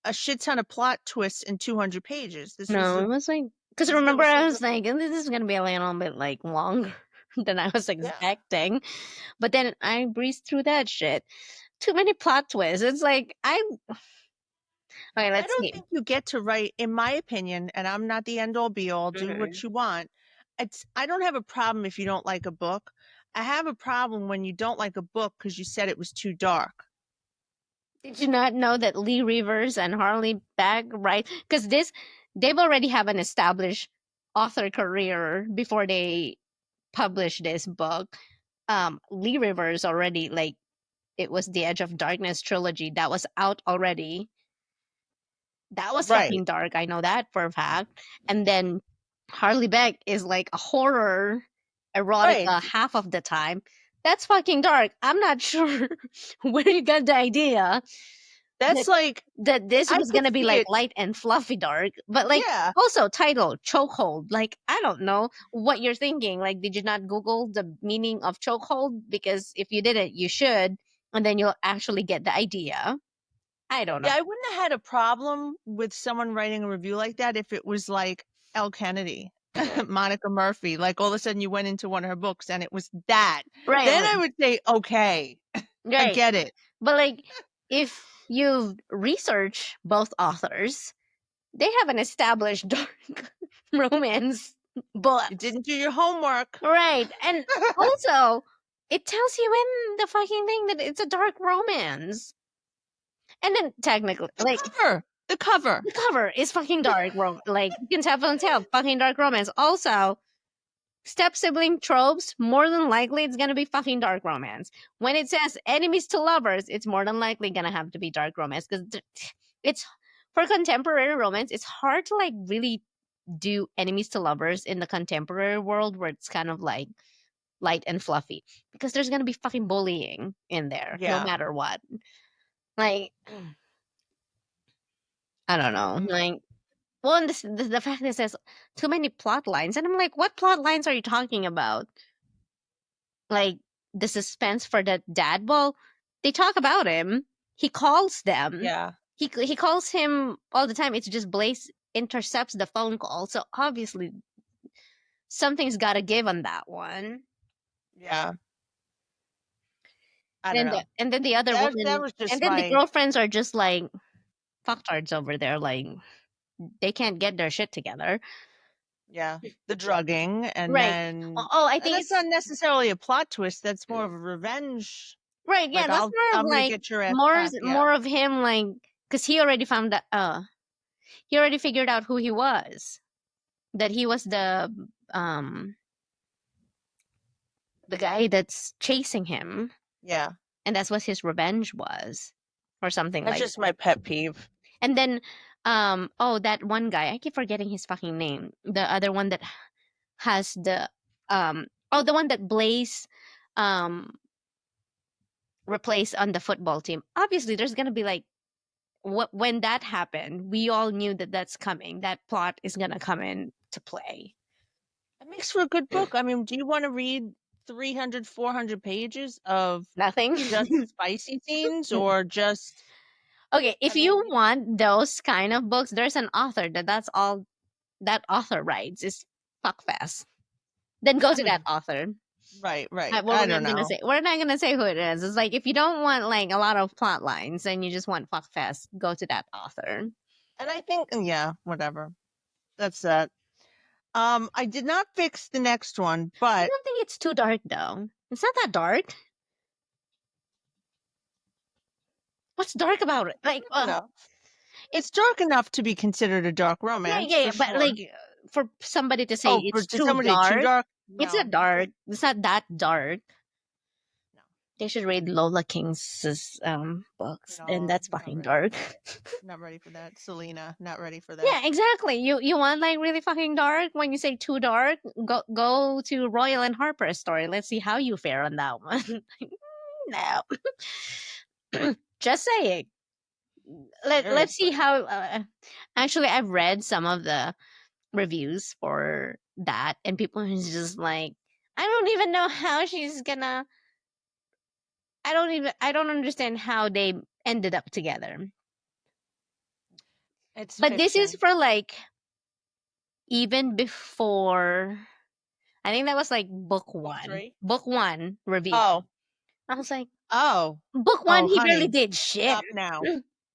a shit ton of plot twists in 200 pages. This was No, a it was like, because there remember, was I some was like, this is going to be a little bit like longer than I was yeah. expecting. But then I breezed through that shit. Too many plot twists. It's like, okay, I let's don't see. think you get to write, in my opinion, and I'm not the end all be all, do what Mhm. you want. I don't have a problem if you don't like a book. I have a problem when you don't like a book because you said it was too dark. Did you not know that Lee Rivers and Harleigh Beck, right? Because they've already have an established author career before they publish this book. Lee Rivers already, like, it was the Edge of Darkness trilogy that was out already. That was Right. fucking dark. I know that for a fact. And then Harleigh Beck is like a horror Right. erotica half of the time. That's fucking dark. I'm not sure where you got the idea that That's like this I was could gonna be see like it. light and fluffy dark, but like Yeah. also title chokehold. Like I don't know what you're thinking. Like, did you not Google the meaning of chokehold? Because if you didn't, you should, and then you'll actually get the idea. I don't know. Yeah, I wouldn't have had a problem with someone writing a review like that if it was like Elle Kennedy, Monica Murphy. Like all of a sudden you went into one of her books and it was that. Right, Then I would say, okay, I right. get it. But like, if you research both authors, they have an established dark romance You books. didn't do your homework. Right. And also, it tells you in the fucking thing that it's a dark romance. And then technically, The like cover. The cover. the cover is fucking dark. Like you can tell, fucking dark romance. Also, step sibling tropes, more than likely it's gonna be fucking dark romance. When it says enemies to lovers, it's more than likely gonna have to be dark romance because it's for contemporary romance. It's hard to like really do enemies to lovers in the contemporary world where it's kind of like light and fluffy because there's gonna be fucking bullying in there no Yeah. matter what. Like I don't know, Mm. like. Well, and the fact that it says too many plot lines, and I'm like, what plot lines are you talking about? Like the suspense for the dad. Well, they talk about him. He calls them. Yeah. He calls him all the time. It's just Blaise intercepts the phone call, so obviously something's got to give on that one. Yeah. I don't know. And then the other That woman, was and just then the my girlfriends are just like fucktards over there. Like they can't get their shit together. yeah, the drugging and Right. then I think that's not it's necessarily a plot twist. That's more of a revenge. right. Yeah, Like that's more I'm of gonna like get your ass back. Yeah. more of him, like because he already found that. He already figured out who he was. That he was um the guy that's chasing him, Yeah. and that's what his revenge was, or something That's like just that. my pet peeve. And then that one guy, I keep forgetting his fucking name. The other one that has the one that Blaise um replaced on the football team. Obviously, there's gonna be like when that happened, we all knew that that's coming. That plot is gonna come in to play. It makes for a good book. I mean, do you want to read 300, 400 pages of Nothing. just spicy scenes or just Okay, I if you mean, want those kind of books, there's an author that's all that author writes is Fuckfest. Then go I to that would author. Right. Well, I don't know. we're not gonna say who it is. It's like if you don't want like a lot of plot lines and you just want fuckfest, go to that author. And I think, yeah, whatever. That's that. I did not fix the next one, I but don't think it's too dark though. It's not that dark. What's dark about it? Like, no, it's dark enough to be considered a dark romance for but sure. like for somebody to say Oh, for it's did too somebody too dark, dark? it's No, not dark. It's not that dark. no, They should read Lola King's books, and no, that's not fucking ready for dark. that. Not ready for that. Selena, not ready for that. Yeah, exactly. You want like really fucking dark? When you say too dark, go to Royal and Harper's story. Let's see how you fare on that one. No, just saying. Let's see Seriously. how. Actually, I've read some of the reviews for that, and people are just like, I don't even know how she's gonna. I don't understand how they ended up together. It's But this is fiction. for like even before. I think that was like book Book one. 3? Book one reveal. Oh, I was like, oh, book one, oh, he barely honey, did shit. stop now.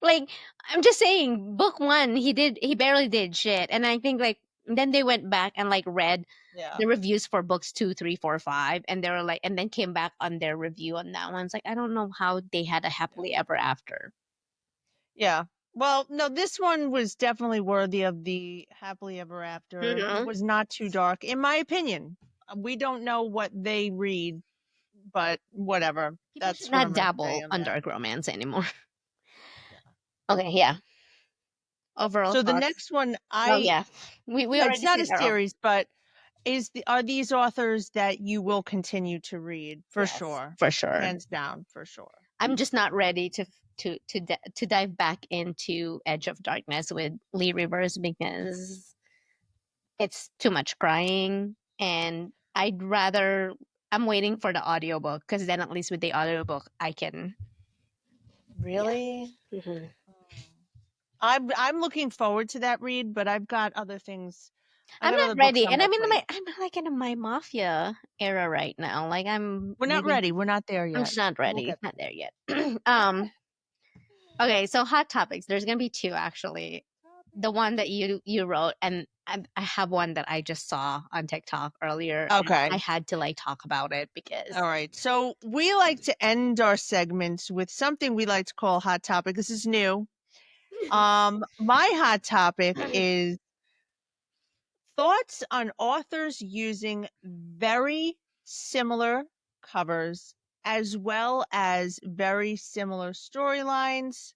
Like, I'm just saying, book one, he barely did shit. And I think like then they went back and like read Yeah, the reviews for books 2, 3, 4, 5, and they were like, and then came back on their review on that one. It's like I don't know how they had a yeah, happily ever after. yeah. Well, no, this one was definitely worthy of the happily ever after. Mhm. Was not too dark, in my opinion. We don't know what they read, but whatever. People should That's what I'm not going to say dabble on on that. dark romance anymore. Yeah. Okay, yeah. Overall So the thoughts. next one, Oh yeah, we it's already not a said our own. series, but are these authors that you will continue to read for Yes, sure, for sure. hands down for sure. I'm just not ready to dive back into Edge of Darkness with Lee Rivers because it's too much crying, and I'd rather I'm waiting for the audiobook because then at least with the audiobook I can yeah. Really? Mhm. Mm. I'm looking forward to that read, but I've got other things. I I'm got not other books ready, on and my I'm plate. I'm like in my mafia era right now. Like I'm We're not really ready. We're not there I'm yet. just not We'll ready. get Not there. there yet. Okay, so hot topics. There's gonna be two actually. The one that you wrote, and I have one that I just saw on TikTok earlier, and I Okay. had to like talk about it because All right. So we like to end our segments with something we like to call hot topic. This is new. My hot topic is thoughts on authors using very similar covers as well as very similar storylines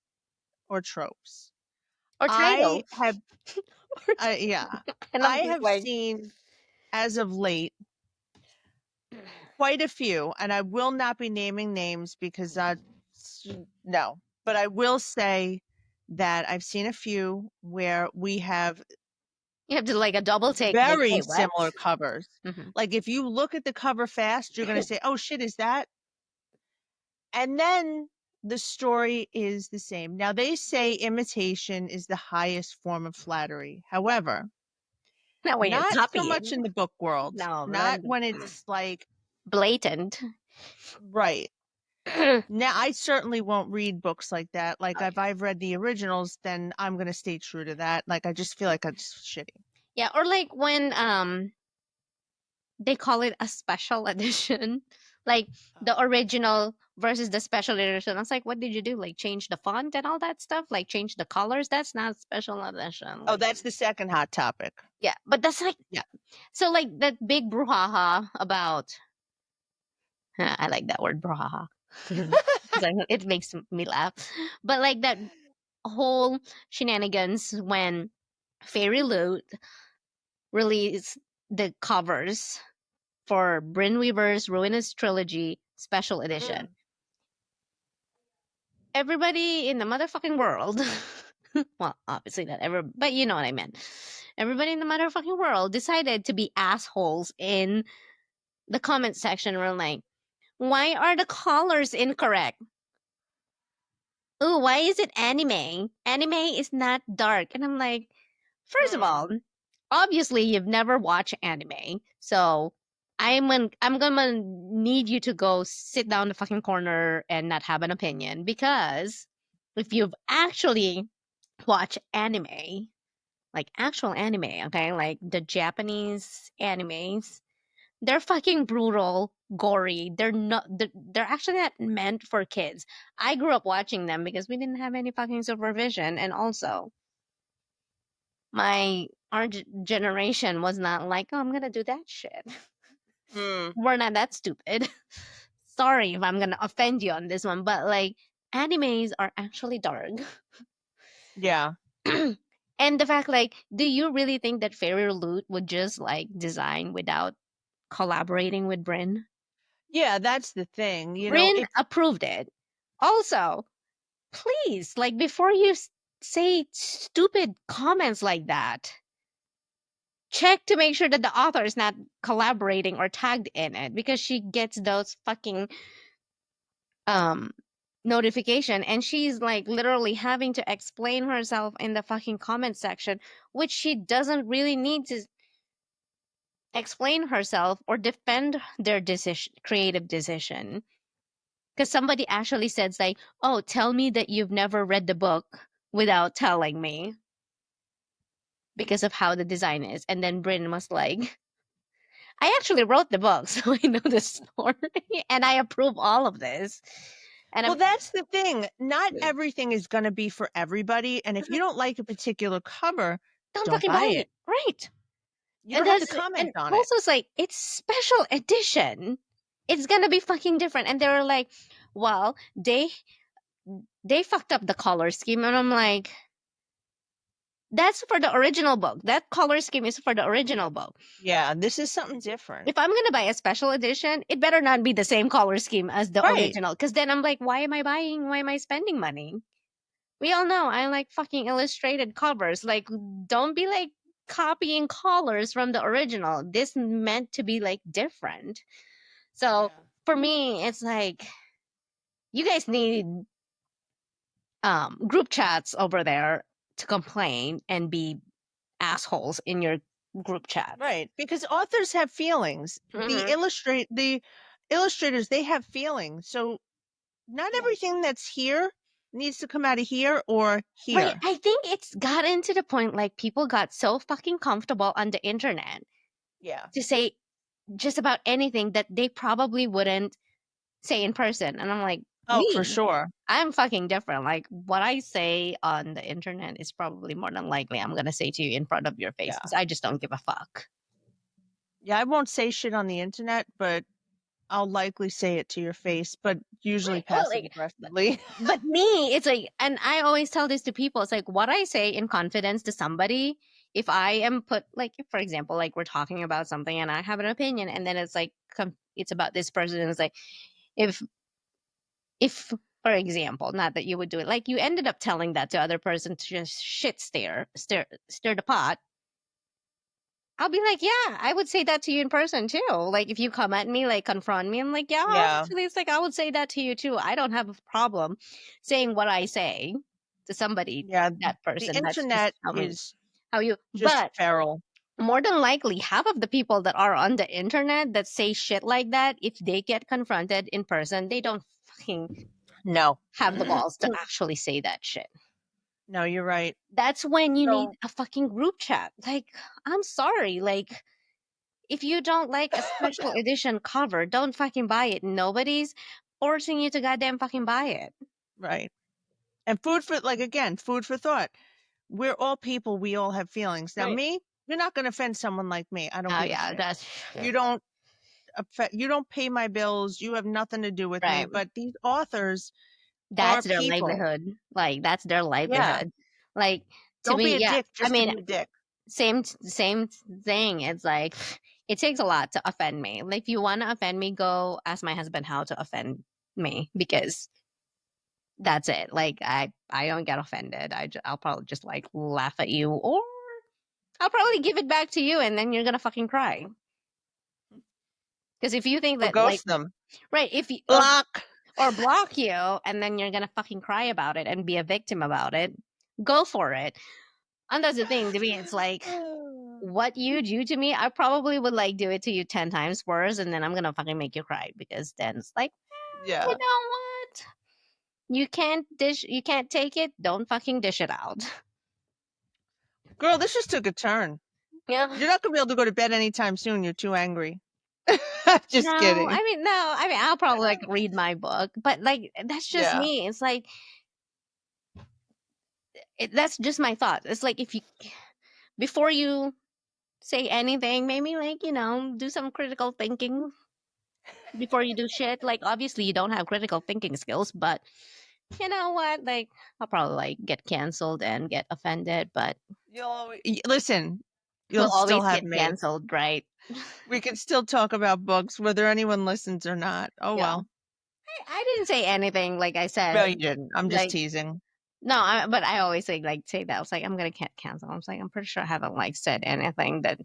or tropes. or I title. have, yeah, I I love this have line. seen as of late quite a few, and I will not be naming names because no, but I will say that I've seen a few where we have You have to like a double take. Like, very wait, what? similar covers. Hmm. Like if you look at the cover fast, you're going to say, "Oh shit, is that?" And then the story is the same. Now they say imitation is the highest form of flattery. However, Not when you're not so much copying. in the book world. No, Not when it's like blatant. right. Oh Now I certainly won't read books like that. Like if I've read the originals, then I'm going to stay true to that. Like I just feel like it's shitty. yeah, or like when they call it a special edition, like the Oh. original versus the special edition. I was like, what did you do? Like change the font and all that stuff? Like change the colors? That's not special edition. Oh, Like that's the second hot topic. yeah, but that's like Yeah. so like that big brouhaha about. I like that word brouhaha. 'Cause it makes me laugh. But like that whole shenanigans when Fairy Loot released the covers for Bryn Weaver's Ruinous Trilogy Special Edition. Mm. Everybody in the motherfucking world, well, obviously not ever, but you know what I meant. Everybody in the motherfucking world decided to be assholes in the comment section. We're like, why are the colors incorrect? Oh, why is it anime? Anime is not dark. And I'm like, first of Mm. all, obviously you've never watched anime. So I'm gonna need you to go sit down in the fucking corner and not have an opinion, because if you've actually watched anime, like actual anime, okay, like the Japanese animes, they're fucking brutal, gory. They're actually not meant for kids. I grew up watching them because we didn't have any fucking supervision, and also our generation was not like, oh, I'm gonna do that shit. Mm, We're not that stupid. Sorry if I'm gonna offend you on this one, but like animes are actually dark. yeah. And the fact, like, do you really think that Fairy Loot would just like design without collaborating with Bryn? Yeah, that's the thing. You know, Bryn if approved it. Also, please, like, before you say stupid comments like that, check to make sure that the author is not collaborating or tagged in it, because she gets those fucking um notification, and she's like literally having to explain herself in the fucking comment section, which she doesn't really need to explain herself or defend their decision, creative decision. Because somebody actually said like, oh, tell me that you've never read the book without telling me, because of how the design is. And then Bryn was like, I actually wrote the book, so I know the story and I approve all of this. And well, I'm that's the thing. Not everything is going to be for everybody, and if you don't like a particular cover, don't don't fucking buy buy it. it. Right. You And don't have to that's and comment on it. also it's like it's special edition. It's gonna be fucking different. And they were like, well, they fucked up the color scheme, and I'm like, that's for the original book. That color scheme is for the original book. Yeah, this is something different. If I'm gonna buy a special edition, it better not be the same color scheme as the Right. original. Because then I'm like, why am I buying? Why am I spending money? We all know I like fucking illustrated covers. Like, don't be like copying colors from the original. This meant to be like different. So Yeah. for me, it's like you guys need group chats over there to complain and be assholes in your group chats. Right. Because authors have feelings. Hmm. The illustrators, they have feelings. So not everything that's here needs to come out of here or Right. here. I think it's gotten to the point like people got so fucking comfortable on the internet Yeah. to say just about anything that they probably wouldn't say in person. And I'm like, Oh, for me, sure. I'm fucking different. Like what I say on the internet is probably more than likely I'm gonna say to you in front of your face, Yeah. because I just don't give a fuck. Yeah, I won't say shit on the internet, but I'll likely say it to your face, but usually Right. Well, passive like, aggressively. but me, it's like, and I always tell this to people. It's like what I say in confidence to somebody. If I am put, like, if, for example, like we're talking about something and I have an opinion, and then it's like, it's about this person, and it's like, if if for example, not that you would do it, like you ended up telling that to other person to just shit stir the pot, I'll be like, yeah, I would say that to you in person too. Like if you come at me, like confront me, I'm like, yeah, Yeah. actually, it's like I would say that to you too. I don't have a problem saying what I say to somebody, Yeah. that The person. That's just internet is how you. just But feral. more than likely, half of the people that are on the internet that say shit like that, if they get confronted in person, they don't fucking No. have the balls to actually say that shit. No, you're right. That's when you need So, a fucking group chat. Like, I'm sorry. Like, if you don't like a special edition cover, don't fucking buy it. Nobody's forcing you to goddamn fucking buy it. right. And food for thought. We're all people, we all have feelings. Now, Right. me, you're not going to offend someone like me. I don't Oh give a yeah, shit. that's You don't pay my bills. You have nothing to do with me. right. But these authors are That's their people. livelihood. Like that's their Yeah. livelihood. Like to Don't be me, a yeah. dick I just to mean, be a dick. same thing. It's like it takes a lot to offend me. Like if you want to offend me, go ask my husband how to offend me, because that's it. Like I don't get offended. I'll probably just like laugh at you, or I'll probably give it back to you, and then you're gonna fucking cry. Because if you think Or that, like, ghost them. right, if you Block. or block you, and then you're gonna fucking cry about it and be a victim about it, go for it. And that's the thing to me. It's like what you do to me, I probably would like do it to you 10 times worse, and then I'm gonna fucking make you cry because then it's like, you Yeah. know what? You can't take it, don't fucking dish it out. Girl, this just took a turn. Yeah. You're not gonna be able to go to bed anytime soon. You're too angry. Just No, kidding. I mean, I'll probably like read my book, but like that's just Yeah. me. It's like that's just my thought. It's like if you before you say anything, maybe like do some critical thinking before you do shit. Like obviously you don't have critical thinking skills, but you know what? Like I'll probably like get canceled and get offended, but Listen. we'll You'll still always have get me. canceled, right? We can still talk about books, whether anyone listens or not. Oh Yeah. well. I didn't say anything like I No, said. you didn't. I'm just Like teasing. no, but I always say that. I was like, I'm gonna cancel. I was like, I'm pretty sure I haven't like said anything that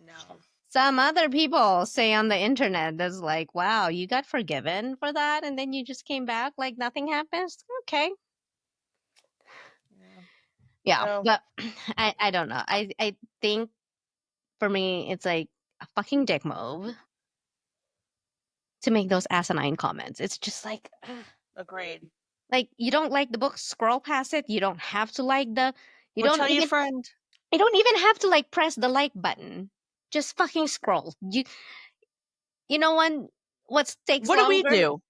No. some other people say on the internet. That's like, wow, you got forgiven for that, and then you just came back like nothing happens. Okay, Yeah. yeah, No. but I don't know. I think for me, it's like a fucking dick move to make those asinine comments. It's just like, ugh. Agreed. Like you don't like the book, scroll past it. You don't have to like the. You Or don't tell your even. friend. You don't even have to like press the like button. Just fucking scroll. You know what takes What do we longer? do?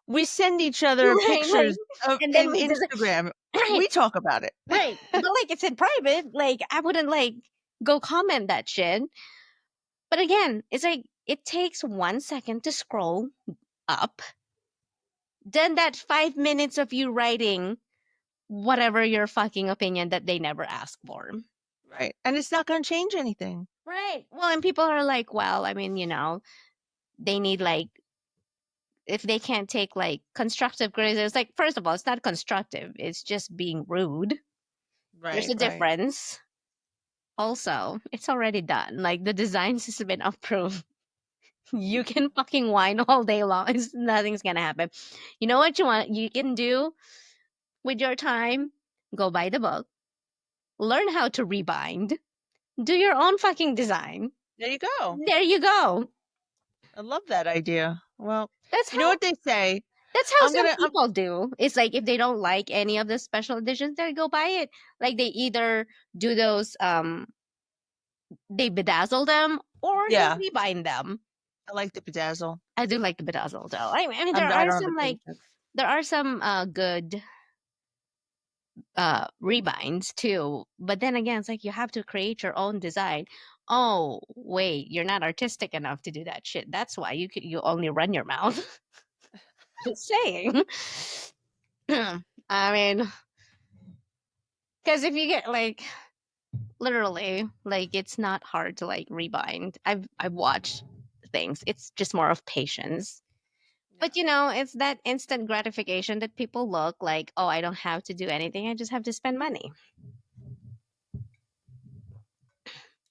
We send each other Right, like, pictures of and then in we just Instagram. right, We talk about it. right. But like it's in private. Like I wouldn't like go comment that shit. But again, it's like it takes 1 second to scroll up. Then that 5 minutes of you writing whatever your fucking opinion that they never asked for. Right. And it's not going to change anything. Right. Well, and people are like, well, I mean, they need like if they can't take like constructive criticism, it's like first of all, it's not constructive. It's just being rude. There's Right, a right. difference. Also, it's already done. Like the designs has been approved. You can fucking whine all day long. Nothing's gonna happen. You know what you can do with your time? Go buy the book. Learn how to rebind. Do your own fucking design. There you go. There you go. I love that idea. Well, That's you know how what they say? That's how I'm some gonna. people do. It's like if they don't like any of the special editions, they go buy it. Like they either do those they bedazzle them or they Yeah, rebind them. I like the bedazzle. I do like the bedazzle though. I mean I don't have the patience. there are some good rebinds too. But then again, it's like you have to create your own design. Oh, wait, you're not artistic enough to do that shit. That's why you only run your mouth. Just saying. I mean, because if you get like literally like it's not hard to like rebind. I've watched things. It's just more of patience. Yeah. But it's that instant gratification that people look like, oh, I don't have to do anything. I just have to spend money.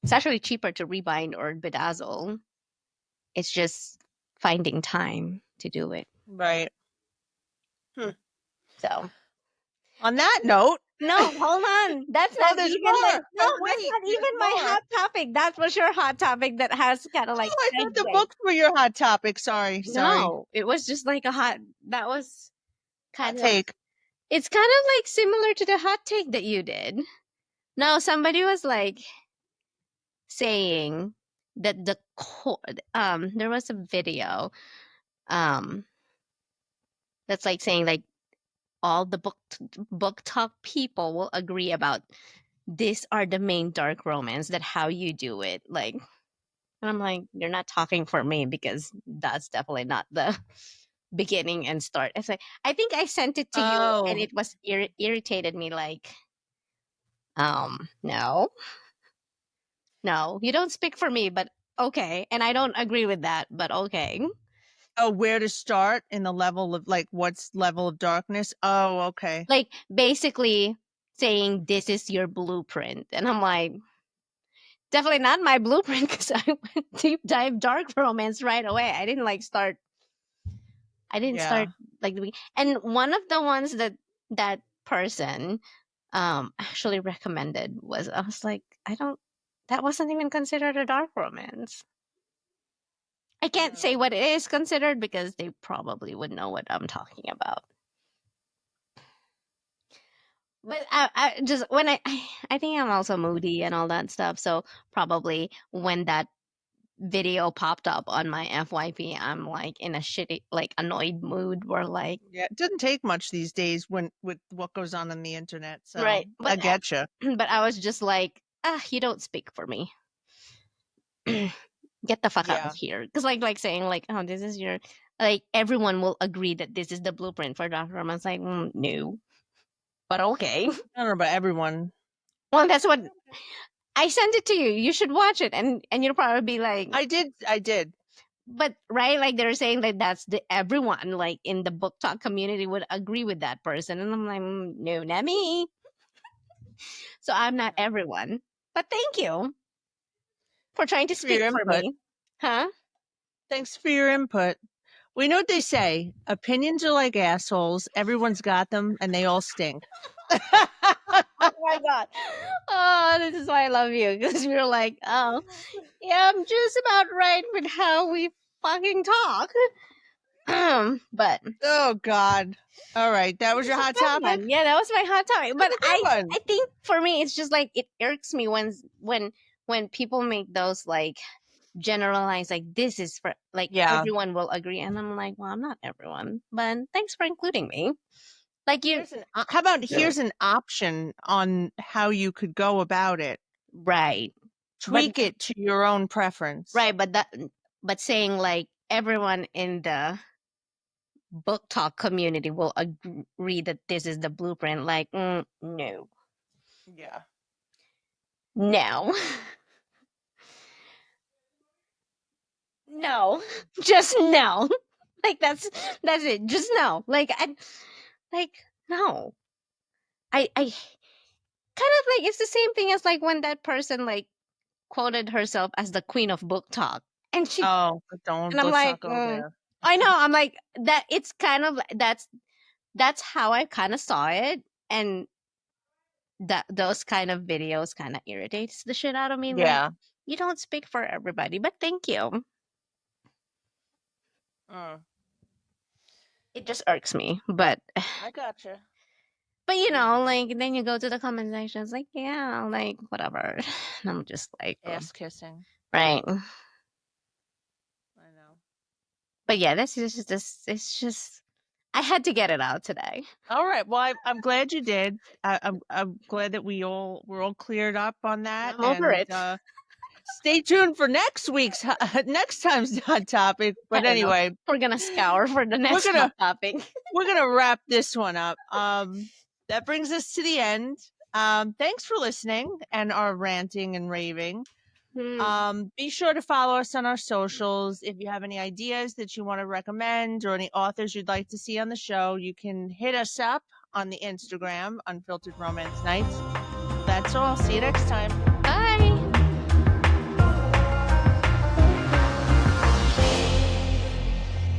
It's actually cheaper to rebind or bedazzle. It's just finding time to do it. Right. Hmm. So On that note, no, hold on. That's no, not there's even like more. no, Oh that's wait, not there's even my more. hot topic. That was your hot topic that has kind of like Oh, I thought the segued. books were your hot topic. Sorry, sorry. No, it was just like a hot. That was Hot kind of. take. It's kind of like similar to the hot take that you did. No, somebody was like saying that there was a video um that's like saying like all the book talk people will agree about these are the main dark romance that how you do it like and I'm like you're not talking for me because that's definitely not the beginning and start. It's like I think I sent it to you and Oh, it was irritated me like no, no, you don't speak for me, but okay. And I don't agree with that, but okay. oh, where to start in the level of like what's level of darkness? Oh, okay. Like basically saying this is your blueprint. And I'm like, definitely not my blueprint because I went deep dive dark romance right away. I didn't Yeah. start like and one of the ones that person actually recommended was I was like, I don't that wasn't even considered a dark romance. I can't say what it is considered because they probably would know what I'm talking about. But I just when I think I'm also moody and all that stuff. So probably when that video popped up on my FYP, I'm like in a shitty, like annoyed mood. Where like, Yeah, it doesn't take much these days with what goes on the internet. So right? I But get you. but I was just like, you don't speak for me. Get the fuck out of Yeah. here. Because like saying like, oh, this is your, like everyone will agree that this is the blueprint for Dr. Romance. Like, no, but okay. I don't know about everyone. Well, that's what I sent it to you. You should watch it, and you'll probably be like, I did. but right, like they're saying that that's the everyone like in the book talk community would agree with that person, and I'm like, no, not me. So I'm not everyone. But thank you for trying to Thanks for your speak for input. me, huh? Thanks for your input. We know what they say. Opinions are like assholes. Everyone's got them, and they all stink. Oh my god. Oh, this is why I love you because you're like, oh, yeah, I'm just about right with how we fucking talk. But Oh God! All right, that was your hot topic. one. Yeah, that was my hot topic. But That's a good one. I think for me it's just like it irks me when people make those like generalize like this is for like Yeah. everyone will agree, and I'm like, well, I'm not everyone, but thanks for including me. Like you, How about here's an option on how you could go about it. right? But Tweak it to your own preference. right, but saying like everyone in the book talk community will agree that this is the blueprint. Like, no, Yeah. no. No, just no. Like that's it. Just no. Like I like no. I kind of like it's the same thing as like when that person like quoted herself as the queen of book talk, and she Oh, but and I'm let's like, not go there. I know. I'm like that. It's kind of that's how I kind of saw it, and that those kind of videos kind of irritates the shit out of me. Like Yeah. you don't speak for everybody, but thank you. It just irks me, but I gotcha. but you know, like then you go to the comment sections, like yeah, like whatever. And I'm just like, Ass kissing. right. I know. But yeah, this is just this. It's just I had to get it out today. All right. Well, I'm glad you did. I'm glad that we're all cleared up on that, I'm over and it. stay tuned for next week's next time's hot topic. I But don't know. anyway, We're gonna scour for the we're next hot gonna topic. we're gonna wrap this one up. That brings us to the end. Thanks for listening and our ranting and raving. Be sure to follow us on our socials. If you have any ideas that you want to recommend or any authors you'd like to see on the show, you can hit us up on the Instagram, Unfiltered Romance Nights. That's all. See you next time.